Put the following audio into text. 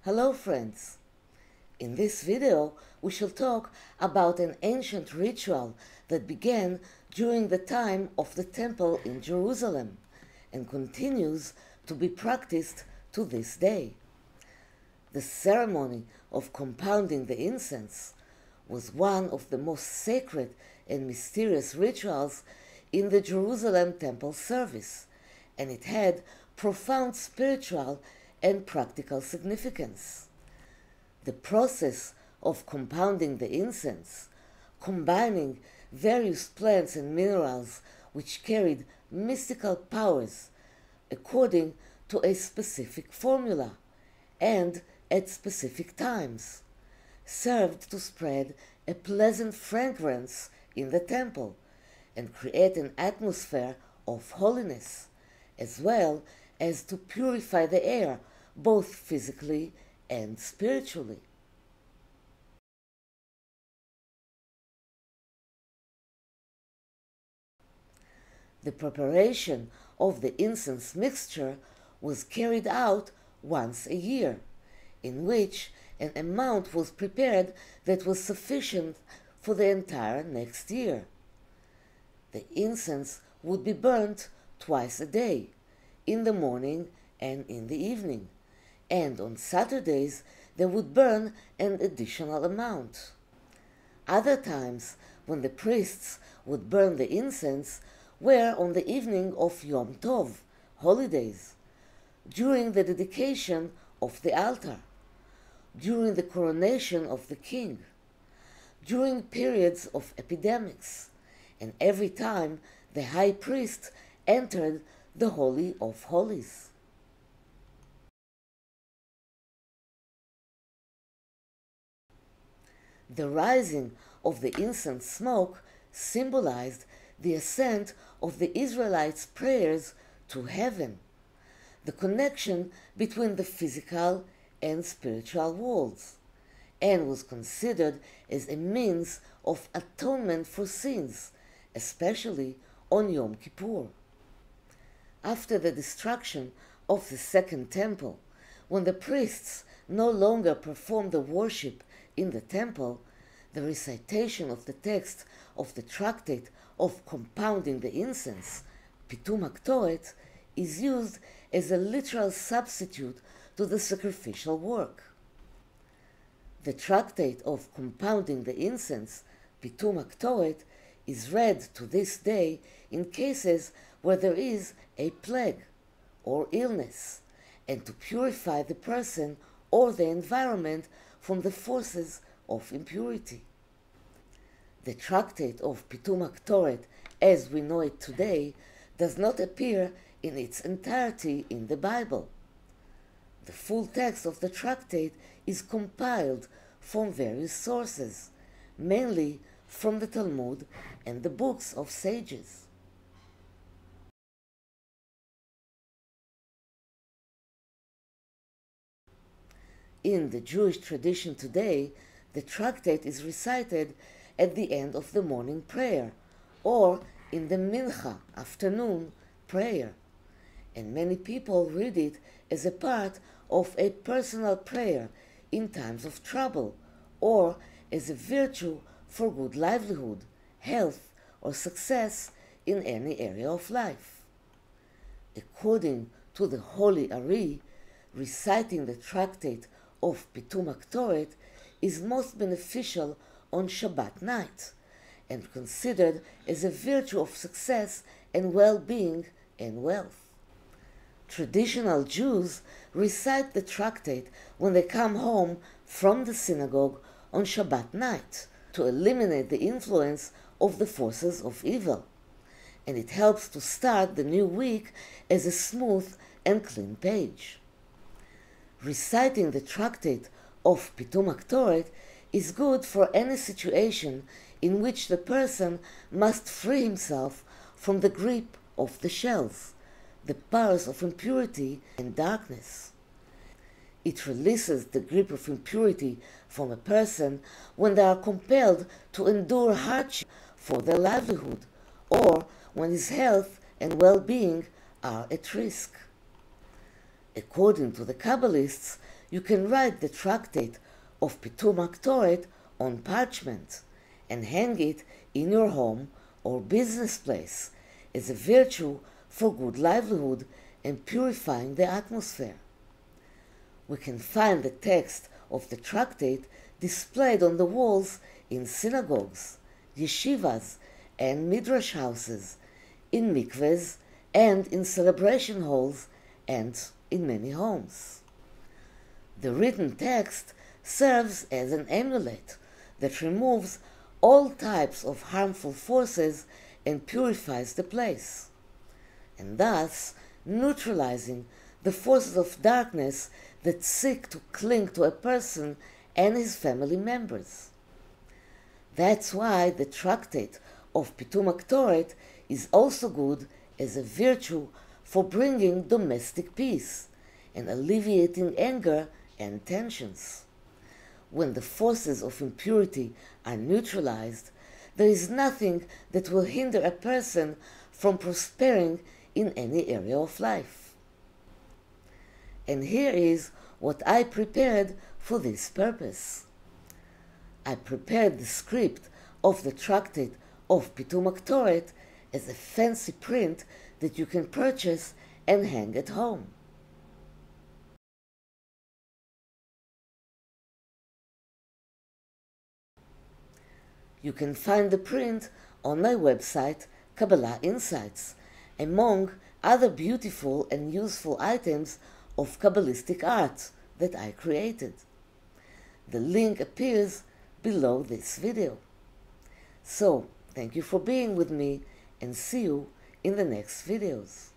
Hello friends! In this video we shall talk about an ancient ritual that began during the time of the temple in Jerusalem and continues to be practiced to this day. The ceremony of compounding the incense was one of the most sacred and mysterious rituals in the Jerusalem temple service, and it had profound spiritual and practical significance. The process of compounding the incense, combining various plants and minerals which carried mystical powers according to a specific formula and at specific times, served to spread a pleasant fragrance in the temple and create an atmosphere of holiness, as well as to purify the air both physically and spiritually. The preparation of the incense mixture was carried out once a year, in which an amount was prepared that was sufficient for the entire next year. The incense would be burnt twice a day, in the morning and in the evening, and on Saturdays they would burn an additional amount. Other times when the priests would burn the incense were on the evening of Yom Tov, holidays, during the dedication of the altar, during the coronation of the king, during periods of epidemics, and every time the high priest entered the Holy of Holies. The rising of the incense smoke symbolized the ascent of the Israelites' prayers to heaven, the connection between the physical and spiritual worlds, and was considered as a means of atonement for sins, especially on Yom Kippur. After the destruction of the Second Temple, when the priests no longer performed the worship in the temple, the recitation of the text of the tractate of compounding the incense, Pitum Haketoret, is used as a literal substitute to the sacrificial work. The tractate of compounding the incense, Pitum Haketoret, is read to this day in cases where there is a plague or illness, and to purify the person or the environment from the forces of impurity. The tractate of Pitum Haketoret, as we know it today, does not appear in its entirety in the Bible. The full text of the tractate is compiled from various sources, mainly from the Talmud and the books of sages. In the Jewish tradition today, the tractate is recited at the end of the morning prayer, or in the Mincha, afternoon prayer, and many people read it as a part of a personal prayer in times of trouble, or as a virtue for good livelihood, health, or success in any area of life. According to the Holy Ari, reciting the tractate of Pitum Haketoret is most beneficial on Shabbat night, and considered as a virtue of success and well-being and wealth. Traditional Jews recite the tractate when they come home from the synagogue on Shabbat night to eliminate the influence of the forces of evil, and it helps to start the new week as a smooth and clean page. Reciting the tractate of Pitum Haketoret is good for any situation in which the person must free himself from the grip of the shells, the powers of impurity and darkness. It releases the grip of impurity from a person when they are compelled to endure hardship for their livelihood, or when his health and well-being are at risk. According to the Kabbalists, you can write the tractate of Pitum Haketoret on parchment and hang it in your home or business place as a virtue for good livelihood and purifying the atmosphere. We can find the text of the tractate displayed on the walls in synagogues, yeshivas, and midrash houses, in mikvehs, and in celebration halls, and in many homes. The written text serves as an amulet that removes all types of harmful forces and purifies the place, and thus neutralizing the forces of darkness that seek to cling to a person and his family members. That's why the tractate of Pitum Haketoret is also good as a virtue for bringing domestic peace and alleviating anger and tensions. When the forces of impurity are neutralized, there is nothing that will hinder a person from prospering in any area of life. And here is what I prepared for this purpose. I prepared the script of the tractate of Pitum Haketoret as a fancy print that you can purchase and hang at home. You can find the print on my website, Kabbalah Insights, among other beautiful and useful items of Kabbalistic art that I created. The link appears below this video. So, thank you for being with me, and see you in the next videos.